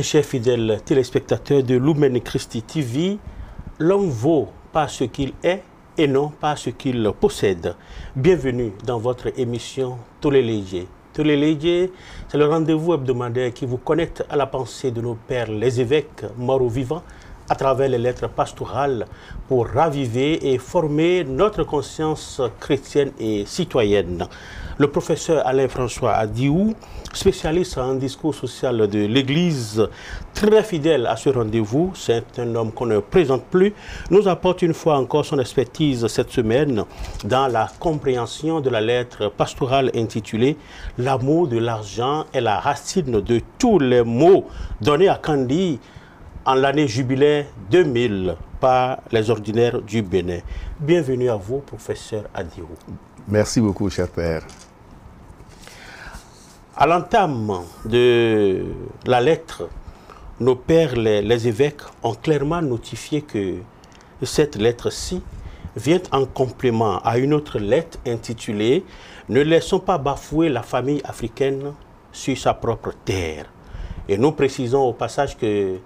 Bien chers fidèles téléspectateurs de Lumen Christi TV, l'homme vaut par ce qu'il est et non par ce qu'il possède. Bienvenue dans votre émission Tolélégié. Tolélégié, c'est le rendez-vous hebdomadaire qui vous connecte à la pensée de nos pères, les évêques morts ou vivants, à travers les lettres pastorales pour raviver et former notre conscience chrétienne et citoyenne. Le professeur Alain-François Adiou, spécialiste en discours social de l'Église, très fidèle à ce rendez-vous, c'est un homme qu'on ne présente plus, nous apporte une fois encore son expertise cette semaine dans la compréhension de la lettre pastorale intitulée « L'amour de l'argent est la racine de tous les maux » donnée à Kandy en l'année jubilaire 2000 par les ordinaires du Bénin. Bienvenue à vous, professeur Adiou. Merci beaucoup, cher père. À l'entame de la lettre, nos pères, les évêques, ont clairement notifié que cette lettre-ci vient en complément à une autre lettre intitulée « Ne laissons pas bafouer la famille africaine sur sa propre terre ». Et nous précisons au passage que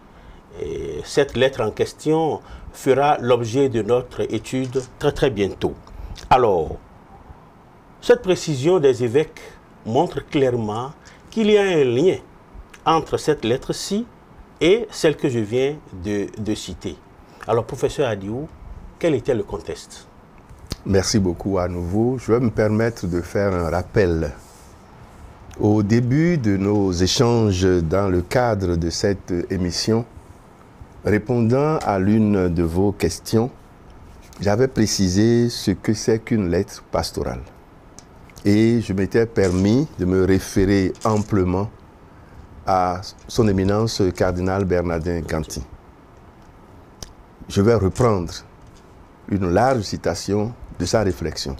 cette lettre en question fera l'objet de notre étude très bientôt. Alors, cette précision des évêques montre clairement qu'il y a un lien entre cette lettre-ci et celle que je viens de citer. Alors, professeur Adiou, quel était le contexte? Merci beaucoup à nouveau. Je vais me permettre de faire un rappel. Au début de nos échanges dans le cadre de cette émission, répondant à l'une de vos questions, j'avais précisé ce que c'est qu'une lettre pastorale. Et je m'étais permis de me référer amplement à son éminence cardinal Bernardin Ganty. Je vais reprendre une large citation de sa réflexion.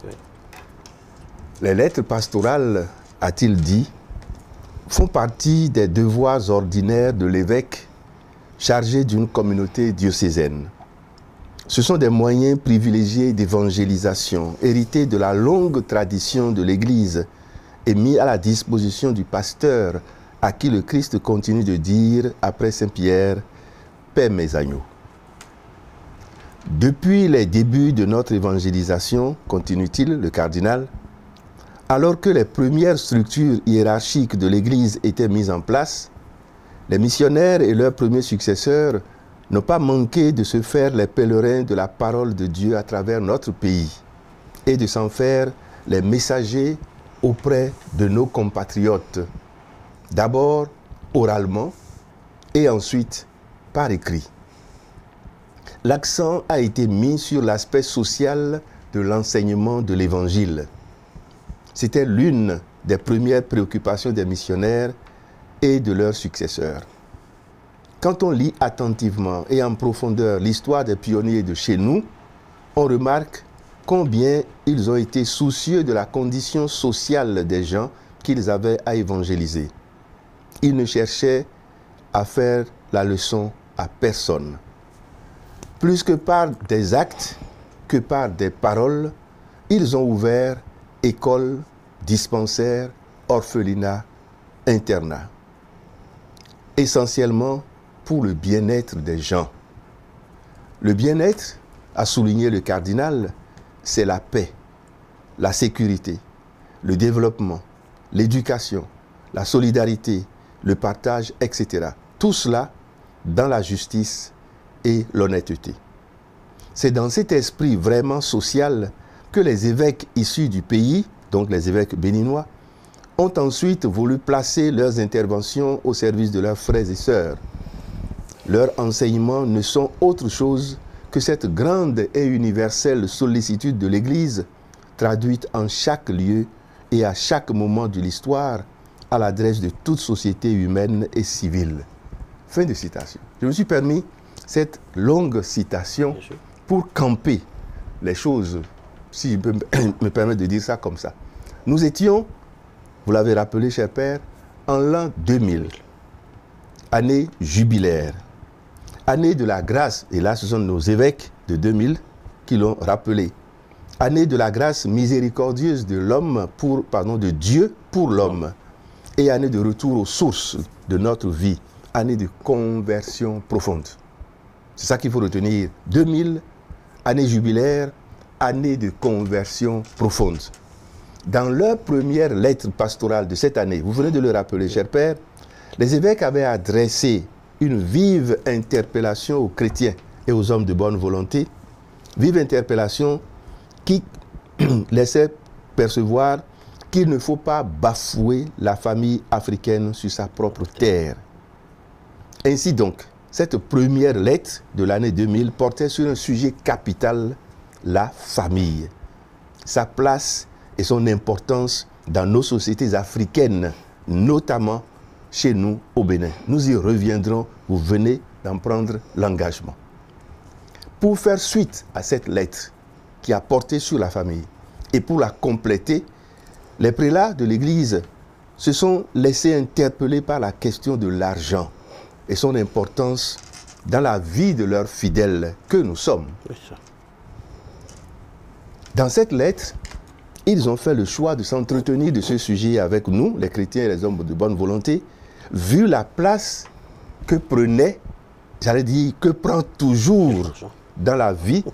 Les lettres pastorales, a-t-il dit, font partie des devoirs ordinaires de l'évêque chargé d'une communauté diocésaine. Ce sont des moyens privilégiés d'évangélisation, hérités de la longue tradition de l'Église et mis à la disposition du pasteur à qui le Christ continue de dire, après Saint Pierre, « Paix mes agneaux ». Depuis les débuts de notre évangélisation, continue-t-il le cardinal, alors que les premières structures hiérarchiques de l'Église étaient mises en place, les missionnaires et leurs premiers successeurs n'ont pas manqué de se faire les pèlerins de la parole de Dieu à travers notre pays et de s'en faire les messagers auprès de nos compatriotes, d'abord oralement et ensuite par écrit. L'accent a été mis sur l'aspect social de l'enseignement de l'Évangile. C'était l'une des premières préoccupations des missionnaires et de leurs successeurs. Quand on lit attentivement et en profondeur l'histoire des pionniers de chez nous, on remarque combien ils ont été soucieux de la condition sociale des gens qu'ils avaient à évangéliser. Ils ne cherchaient à faire la leçon à personne. Plus que par des actes, que par des paroles, ils ont ouvert écoles, dispensaires, orphelinats, internats. Essentiellement pour le bien-être des gens. Le bien-être, a souligné le cardinal, c'est la paix, la sécurité, le développement, l'éducation, la solidarité, le partage, etc. Tout cela dans la justice et l'honnêteté. C'est dans cet esprit vraiment social que les évêques issus du pays, donc les évêques béninois, ont ensuite voulu placer leurs interventions au service de leurs frères et sœurs. Leurs enseignements ne sont autre chose que cette grande et universelle sollicitude de l'Église, traduite en chaque lieu et à chaque moment de l'histoire, à l'adresse de toute société humaine et civile. Fin de citation. Je me suis permis cette longue citation pour camper les choses, si je peux me permettre de dire ça comme ça. Nous étions, vous l'avez rappelé, cher père, en l'an 2000, année jubilaire, année de la grâce, et là ce sont nos évêques de 2000 qui l'ont rappelé, année de la grâce miséricordieuse de l'homme de Dieu pour l'homme, et année de retour aux sources de notre vie, année de conversion profonde. C'est ça qu'il faut retenir. 2000, année jubilaire, année de conversion profonde. Dans leur première lettre pastorale de cette année, vous venez de le rappeler, cher Père, les évêques avaient adressé une vive interpellation aux chrétiens et aux hommes de bonne volonté, vive interpellation qui laissait percevoir qu'il ne faut pas bafouer la famille africaine sur sa propre terre. Ainsi donc, cette première lettre de l'année 2000 portait sur un sujet capital, la famille, sa place et son importance dans nos sociétés africaines, notamment chez nous au Bénin. Nous y reviendrons, vous venez d'en prendre l'engagement. Pour faire suite à cette lettre qui a porté sur la famille et pour la compléter, les prélats de l'Église se sont laissés interpeller par la question de l'argent et son importance dans la vie de leurs fidèles que nous sommes. Dans cette lettre, ils ont fait le choix de s'entretenir de ce sujet avec nous, les chrétiens et les hommes de bonne volonté, vu la place que prenait, j'allais dire, que prend toujours dans la vie,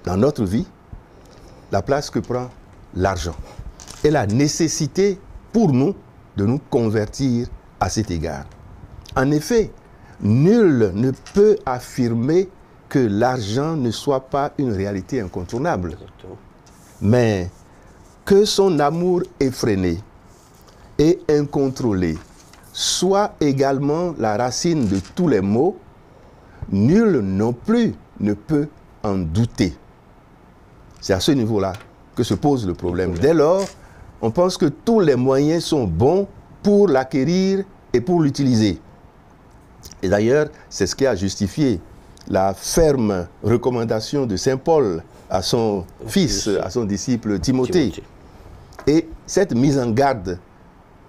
dans notre vie, la place que prend l'argent. Et la nécessité pour nous de nous convertir à cet égard. En effet, nul ne peut affirmer que l'argent ne soit pas une réalité incontournable. Mais que son amour effréné et incontrôlé soit également la racine de tous les maux, nul non plus ne peut en douter. C'est à ce niveau-là que se pose le problème. Dès lors, on pense que tous les moyens sont bons pour l'acquérir et pour l'utiliser. Et d'ailleurs, c'est ce qui a justifié la ferme recommandation de Saint Paul à son fils, à son disciple Timothée. Et cette mise en garde,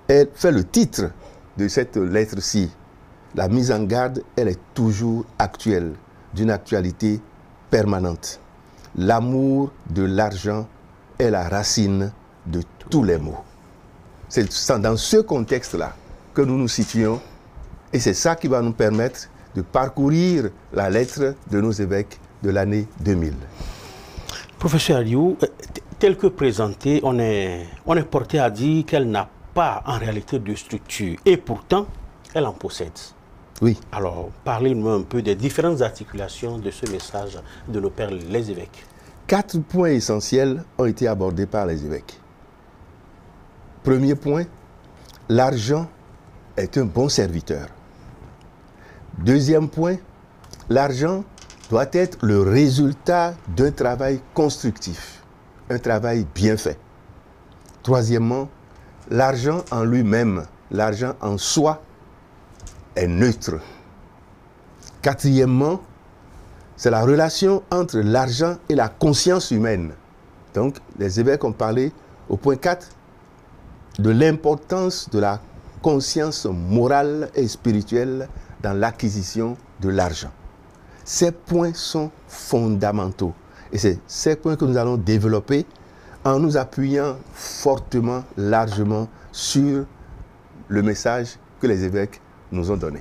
elle fait le titre de cette lettre-ci. La mise en garde, elle est toujours actuelle, d'une actualité permanente. L'amour de l'argent est la racine de tous les maux. C'est dans ce contexte-là que nous nous situons et c'est ça qui va nous permettre de parcourir la lettre de nos évêques de l'année 2000. Professeur Aliou, tel que présenté, on est porté à dire qu'elle n'a pas en réalité de structure et pourtant, elle en possède. Oui. Alors, parlez-nous un peu des différentes articulations de ce message de nos pères les évêques. 4 points essentiels ont été abordés par les évêques. Premier point, l'argent est un bon serviteur. Deuxième point, l'argent doit être le résultat d'un travail constructif, un travail bien fait. Troisièmement, l'argent en lui-même, l'argent en soi est neutre. Quatrièmement, c'est la relation entre l'argent et la conscience humaine. Donc, les évêques ont parlé au point 4 de l'importance de la conscience morale et spirituelle dans l'acquisition de l'argent. Ces points sont fondamentaux. Et c'est ces points que nous allons développer en nous appuyant fortement, largement sur le message que les évêques nous ont donné.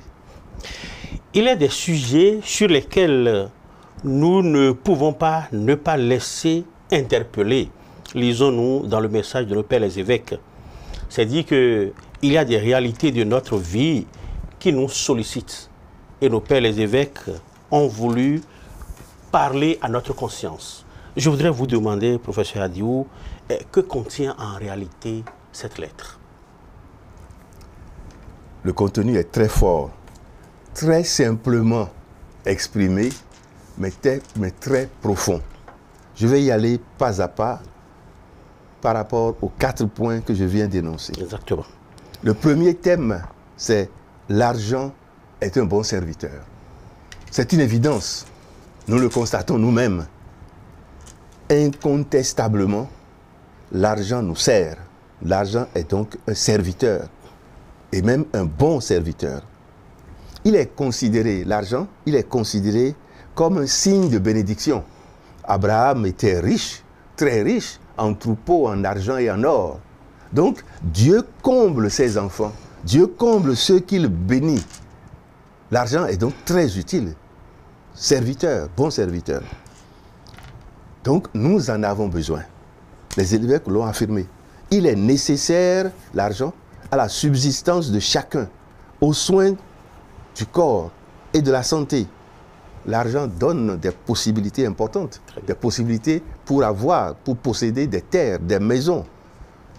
Il y a des sujets sur lesquels nous ne pouvons pas ne pas laisser interpeller. Lisons-nous dans le message de nos pères les évêques. C'est dit qu'il y a des réalités de notre vie qui nous sollicitent. Et nos pères les évêques ont voulu parler à notre conscience. Je voudrais vous demander, professeur Adiou, que contient en réalité cette lettre? Le contenu est très fort, très simplement exprimé, mais très profond. Je vais y aller pas à pas par rapport aux 4 points que je viens d'énoncer. Exactement. Le premier thème, c'est l'argent est un bon serviteur. C'est une évidence. Nous le constatons nous-mêmes. Incontestablement, l'argent nous sert. L'argent est donc un serviteur, et même un bon serviteur. Il est considéré, l'argent, il est considéré comme un signe de bénédiction. Abraham était riche, très riche, en troupeaux, en argent et en or. Donc, Dieu comble ses enfants. Dieu comble ceux qu'il bénit L'argent est donc très utile. Serviteur, bon serviteur. Donc, nous en avons besoin. Les évêques l'ont affirmé. Il est nécessaire, l'argent, à la subsistance de chacun, aux soins du corps et de la santé. L'argent donne des possibilités importantes, des possibilités pour posséder des terres, des maisons,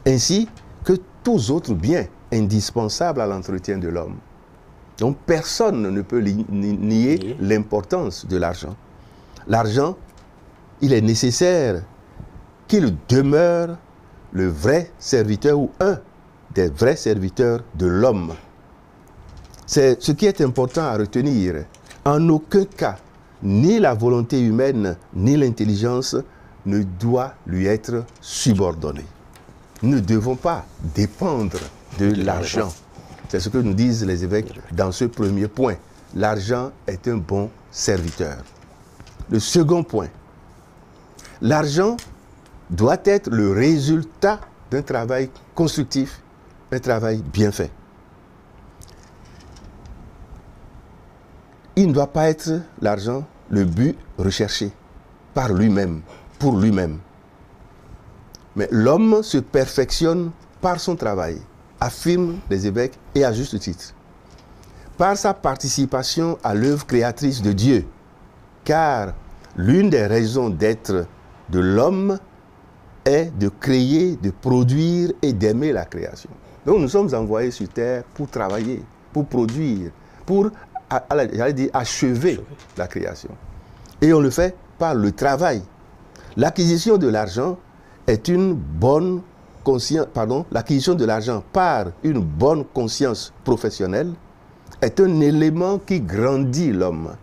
ainsi que tous autres biens indispensables à l'entretien de l'homme. Donc personne ne peut nier l'importance de l'argent. L'argent, il est nécessaire qu'il demeure le vrai serviteur ou un des vrais serviteurs de l'homme. C'est ce qui est important à retenir. En aucun cas, ni la volonté humaine, ni l'intelligence ne doit lui être subordonnée. Nous ne devons pas dépendre de l'argent. C'est ce que nous disent les évêques dans ce premier point. L'argent est un bon serviteur. Le second point, l'argent doit être le résultat d'un travail constructif, un travail bien fait. Il ne doit pas être, l'argent, le but recherché par lui-même, pour lui-même. Mais l'homme se perfectionne par son travail, affirment les évêques, et à juste titre. Par sa participation à l'œuvre créatrice de Dieu, car l'une des raisons d'être de l'homme est de créer, de produire et d'aimer la création. Donc nous sommes envoyés sur terre pour travailler, pour produire, pour achever la création. Et on le fait par le travail. L'acquisition de l'argent est une bonne conscience, l'acquisition de l'argent par une bonne conscience professionnelle est un élément qui grandit l'homme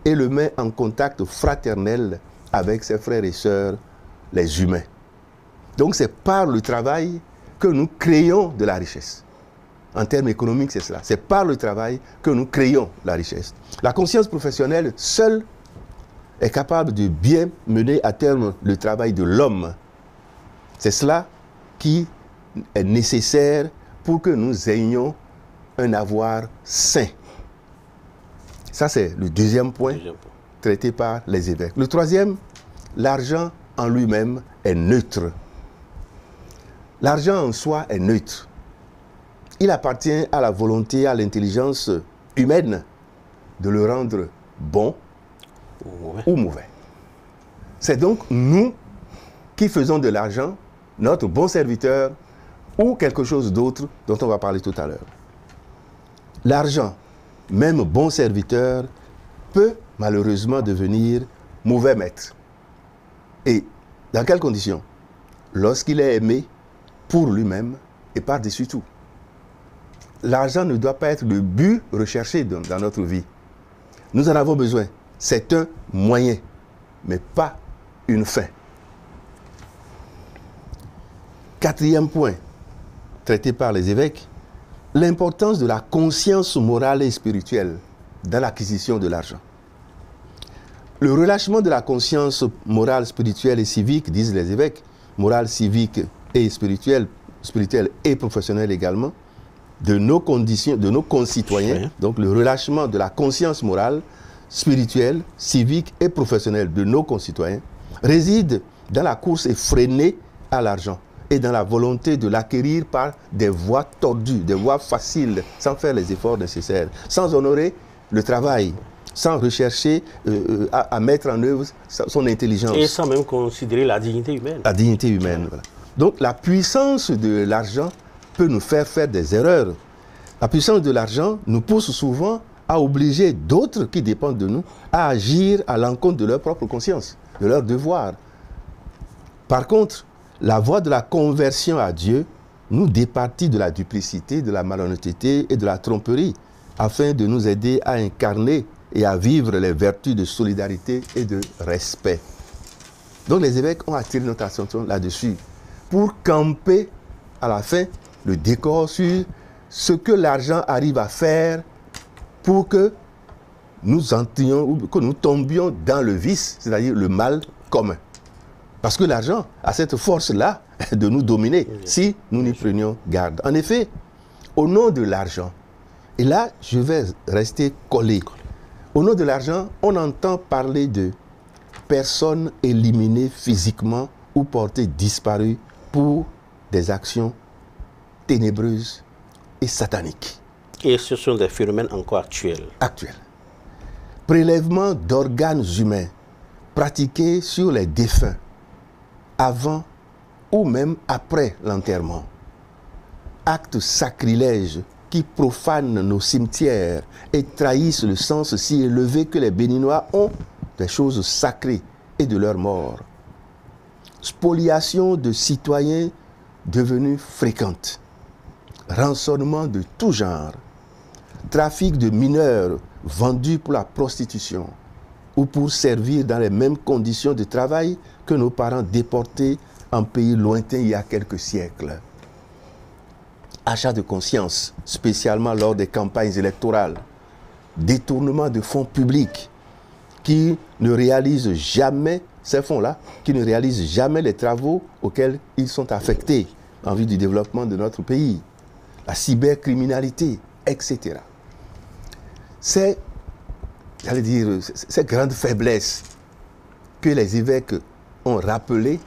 et le met en contact fraternel avec ses frères et sœurs, les humains. Donc c'est par le travail que nous créons de la richesse. En termes économiques, c'est cela. C'est par le travail que nous créons la richesse. La conscience professionnelle seule est capable de bien mener à terme le travail de l'homme. C'est cela qui est nécessaire pour que nous ayons un avoir sain. Ça, c'est le deuxième point traité par les évêques. Le troisième, l'argent en lui-même est neutre. L'argent en soi est neutre. Il appartient à la volonté, à l'intelligence humaine de le rendre bon ou mauvais. C'est donc nous qui faisons de l'argent notre bon serviteur ou quelque chose d'autre dont on va parler tout à l'heure. L'argent, même bon serviteur, peut malheureusement devenir mauvais maître. Et dans quelles conditions? Lorsqu'il est aimé pour lui-même et par-dessus tout. L'argent ne doit pas être le but recherché dans notre vie. Nous en avons besoin. C'est un moyen, mais pas une fin. Quatrième point, traité par les évêques, l'importance de la conscience morale et spirituelle dans l'acquisition de l'argent. Le relâchement de la conscience morale, spirituelle et civique, disent les évêques, morale, civique et spirituelle et professionnelle également, de nos conditions, de nos concitoyens, donc le relâchement de la conscience morale, spirituelle, civique et professionnelle de nos concitoyens, réside dans la course effrénée à l'argent et dans la volonté de l'acquérir par des voies tordues, des voies faciles, sans faire les efforts nécessaires, sans honorer le travail, sans rechercher à mettre en œuvre son intelligence. Et sans même considérer la dignité humaine. La dignité humaine, voilà. Donc la puissance de l'argent peut nous faire des erreurs. La puissance de l'argent nous pousse souvent à obliger d'autres qui dépendent de nous à agir à l'encontre de leur propre conscience, de leur devoir. Par contre, la voie de la conversion à Dieu nous départit de la duplicité, de la malhonnêteté et de la tromperie, afin de nous aider à incarner et à vivre les vertus de solidarité et de respect. Donc les évêques ont attiré notre attention là-dessus, pour camper à la fin le décor sur ce que l'argent arrive à faire pour que nous entrions ou que nous tombions dans le vice, c'est-à-dire le mal commun. Parce que l'argent a cette force-là de nous dominer si nous n'y prenions garde. En effet, au nom de l'argent Et là, je vais rester collé. Au nom de l'argent, on entend parler de personnes éliminées physiquement ou portées disparues pour des actions ténébreuses et sataniques. Et ce sont des phénomènes encore actuels. Actuels. Prélèvement d'organes humains pratiqués sur les défunts avant ou même après l'enterrement. Actes sacrilèges qui profanent nos cimetières et trahissent le sens si élevé que les Béninois ont des choses sacrées et de leur mort. Spoliation de citoyens devenus fréquentes. Rançonnement de tout genre. Trafic de mineurs vendus pour la prostitution ou pour servir dans les mêmes conditions de travail que nos parents déportés en pays lointains il y a quelques siècles. Achat de conscience, spécialement lors des campagnes électorales. Détournement de fonds publics qui ne réalisent jamais, ces fonds-là, qui ne réalisent jamais les travaux auxquels ils sont affectés en vue du développement de notre pays. La cybercriminalité, etc. Ces grandes faiblesses que les évêques ont rappelées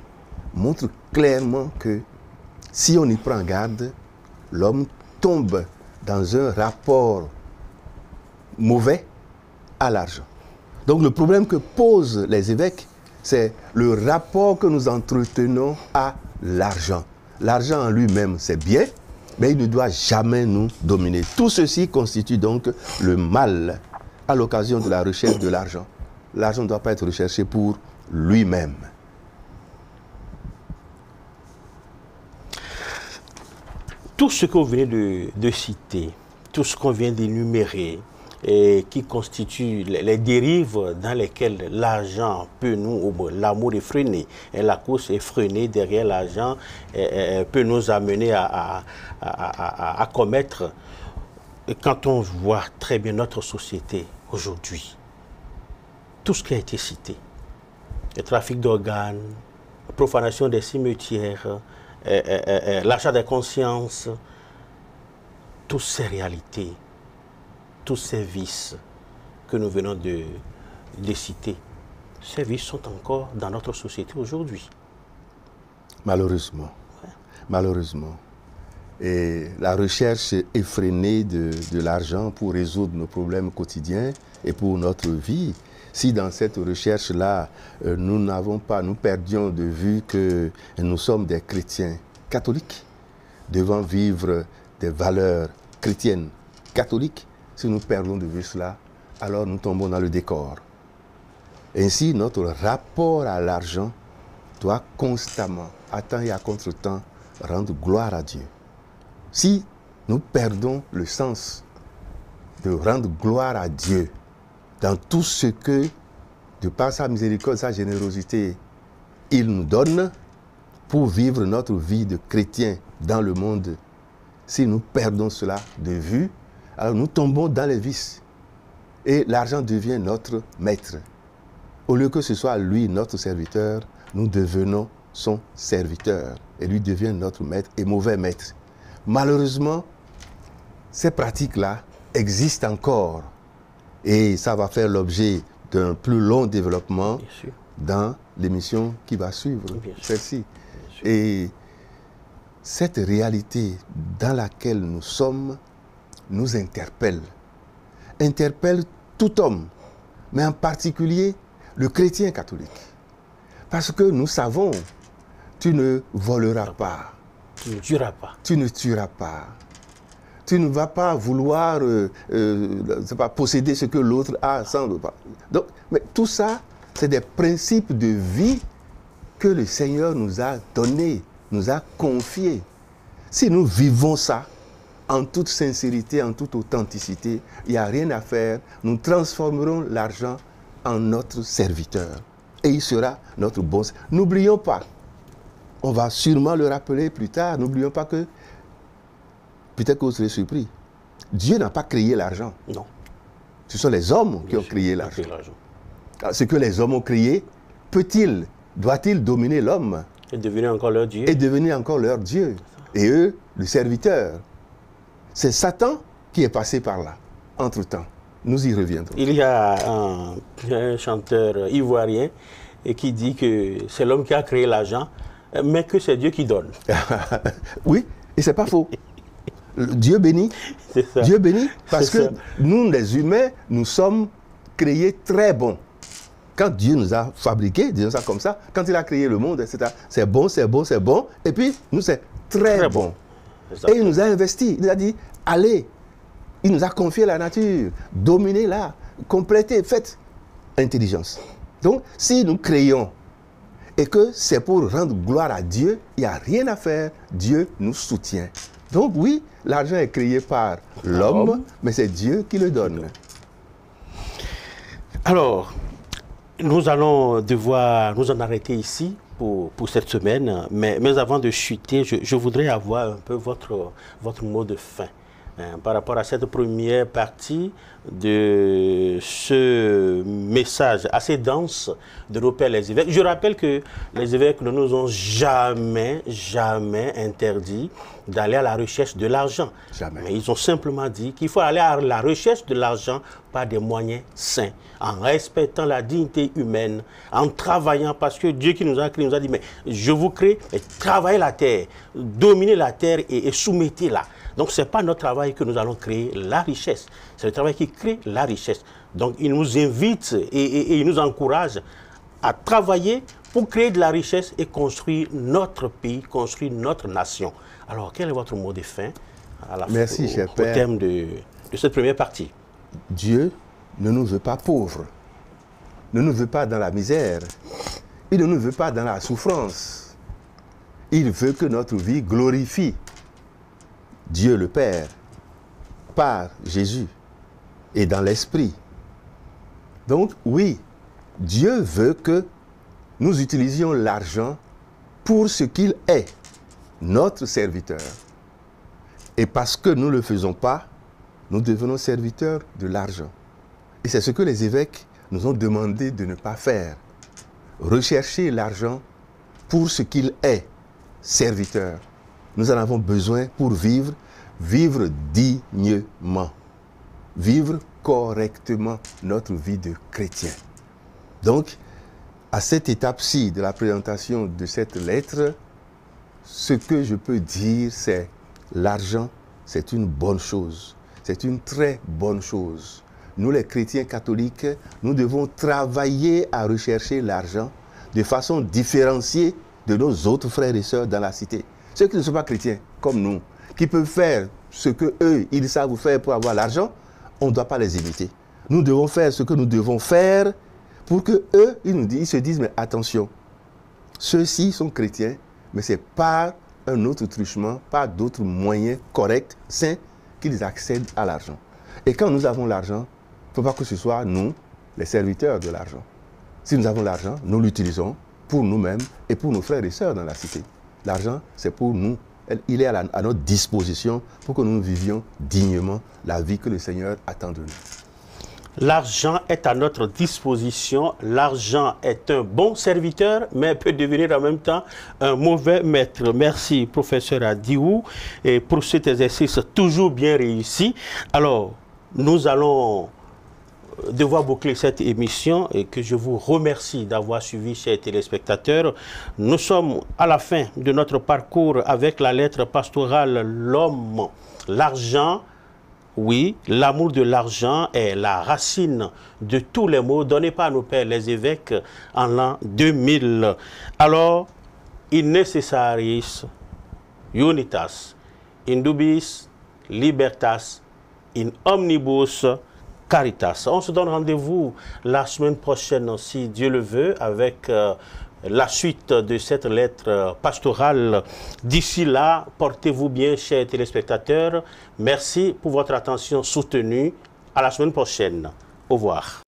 montrent clairement que si on y prend garde, l'homme tombe dans un rapport mauvais à l'argent. Donc le problème que posent les évêques, c'est le rapport que nous entretenons à l'argent. L'argent en lui-même, c'est bien, mais il ne doit jamais nous dominer. Tout ceci constitue donc le mal à l'occasion de la recherche de l'argent. L'argent ne doit pas être recherché pour lui-même. Tout ce que vous venez de citer, tout ce qu'on vient d'énumérer, et qui constitue les dérives dans lesquelles l'argent peut nous, l'amour effréné, et la course effrénée derrière l'argent peut nous amener à commettre. Et quand on voit très bien notre société aujourd'hui, tout ce qui a été cité, le trafic d'organes, la profanation des cimetières, l'achat des consciences, toutes ces réalités, tous ces vices que nous venons de citer, ces vices sont encore dans notre société aujourd'hui. Malheureusement. Ouais. Malheureusement. Et la recherche effrénée de l'argent pour résoudre nos problèmes quotidiens et pour notre vie, si dans cette recherche-là, nous perdions de vue que nous sommes des chrétiens catholiques, devant vivre des valeurs chrétiennes catholiques, si nous perdons de vue cela, alors nous tombons dans le décor. Ainsi, notre rapport à l'argent doit constamment, à temps et à contre-temps, rendre gloire à Dieu. Si nous perdons le sens de rendre gloire à Dieu dans tout ce que, de par sa miséricorde, sa générosité, il nous donne pour vivre notre vie de chrétien dans le monde, si nous perdons cela de vue, alors nous tombons dans les vices et l'argent devient notre maître. Au lieu que ce soit lui notre serviteur, nous devenons son serviteur et lui devient notre maître et mauvais maître. Malheureusement, ces pratiques-là existent encore et ça va faire l'objet d'un plus long développement dans l'émission qui va suivre, celle-ci. Et cette réalité dans laquelle nous sommes nous interpelle tout homme, mais en particulier le chrétien catholique. Parce que nous savons, tu ne voleras pas. Tu ne tueras pas. Tu ne tueras pas. Tu ne vas pas vouloir posséder ce que l'autre a sans le pas. Donc, mais tout ça, c'est des principes de vie que le Seigneur nous a donnés, nous a confiés. Si nous vivons ça en toute sincérité, en toute authenticité, il n'y a rien à faire. Nous transformerons l'argent en notre serviteur. Et il sera notre bon. N'oublions pas, on va sûrement le rappeler plus tard, n'oublions pas que, peut-être que vous serez surpris, Dieu n'a pas créé l'argent. Non. Ce sont les hommes qui ont créé l'argent. Ce que les hommes ont créé, doit-il dominer l'homme? Et devenir encore leur Dieu. Et devenir encore leur Dieu. Et eux, le serviteur. C'est Satan qui est passé par là, entre-temps. Nous y reviendrons. Il y a un chanteur ivoirien qui dit que c'est l'homme qui a créé l'argent, mais que c'est Dieu qui donne. Oui, et c'est pas faux. Dieu bénit. Dieu bénit parce que nous, les humains, nous sommes créés très bons. Quand Dieu nous a fabriqués, disons ça comme ça, quand il a créé le monde, etc., c'est bon, c'est bon, c'est bon, et puis nous, c'est très bon. Et il nous a investis, il nous a dit, allez, il nous a confié la nature, dominez-la, complétez, faites intelligence. Donc, si nous créons et que c'est pour rendre gloire à Dieu, il n'y a rien à faire, Dieu nous soutient. Donc oui, l'argent est créé par l'homme, mais c'est Dieu qui le donne. Alors, nous allons devoir nous en arrêter ici pour cette semaine, mais avant de chuter, je voudrais avoir un peu votre mot de fin par rapport à cette première partie de ce message assez dense de nos pères les évêques. Je rappelle que les évêques ne nous ont jamais interdit d'aller à la recherche de l'argent. Mais ils ont simplement dit qu'il faut aller à la recherche de l'argent par des moyens sains, en respectant la dignité humaine, en travaillant, parce que Dieu qui nous a créé nous a dit, mais je vous crée, mais travaillez la terre, dominez la terre et soumettez-la. Donc ce n'est pas notre travail que nous allons créer la richesse, c'est le travail qui crée la richesse. Donc il nous invite et il nous encourage à travailler pour créer de la richesse et construire notre pays, construire notre nation. Alors quel est votre mot de fin Merci, cher Père. Au terme de cette première partie? Dieu ne nous veut pas pauvres, ne nous veut pas dans la misère, il ne nous veut pas dans la souffrance. Il veut que notre vie glorifie Dieu le Père par Jésus et dans l'Esprit. Donc oui, Dieu veut que nous utilisions l'argent pour ce qu'il est, notre serviteur. Et parce que nous ne le faisons pas, nous devenons serviteurs de l'argent. Et c'est ce que les évêques nous ont demandé de ne pas faire. Rechercher l'argent pour ce qu'il est, serviteur. Nous en avons besoin pour vivre dignement, vivre correctement notre vie de chrétien. Donc, à cette étape-ci de la présentation de cette lettre, ce que je peux dire, c'est l'argent, c'est une bonne chose. C'est une très bonne chose. Nous, les chrétiens catholiques, nous devons travailler à rechercher l'argent de façon différenciée de nos autres frères et sœurs dans la cité. Ceux qui ne sont pas chrétiens, comme nous, qui peuvent faire ce qu'eux, ils savent faire pour avoir l'argent, on ne doit pas les imiter. Nous devons faire ce que nous devons faire pour qu'eux, ils se disent, mais attention, ceux-ci sont chrétiens, mais c'est par un autre truchement, par d'autres moyens corrects, sains, qu'ils accèdent à l'argent. Et quand nous avons l'argent, il ne faut pas que ce soit nous, les serviteurs de l'argent. Si nous avons l'argent, nous l'utilisons pour nous-mêmes et pour nos frères et sœurs dans la cité. L'argent, c'est pour nous. Il est à notre disposition pour que nous vivions dignement la vie que le Seigneur attend de nous. L'argent est à notre disposition. L'argent est un bon serviteur, mais peut devenir en même temps un mauvais maître. Merci, professeur Adiou, et pour cet exercice toujours bien réussi. Alors, nous allons devoir boucler cette émission et que je vous remercie d'avoir suivi, chers téléspectateurs. Nous sommes à la fin de notre parcours avec la lettre pastorale L'homme, l'argent. Oui, l'amour de l'argent est la racine de tous les maux donnés par nos pères les évêques en l'an 2000. Alors, in necessaris unitas, in dubis libertas, in omnibus caritas. On se donne rendez-vous la semaine prochaine, si Dieu le veut, avec la suite de cette lettre pastorale. D'ici là, portez-vous bien, chers téléspectateurs. Merci pour votre attention soutenue. À la semaine prochaine. Au revoir.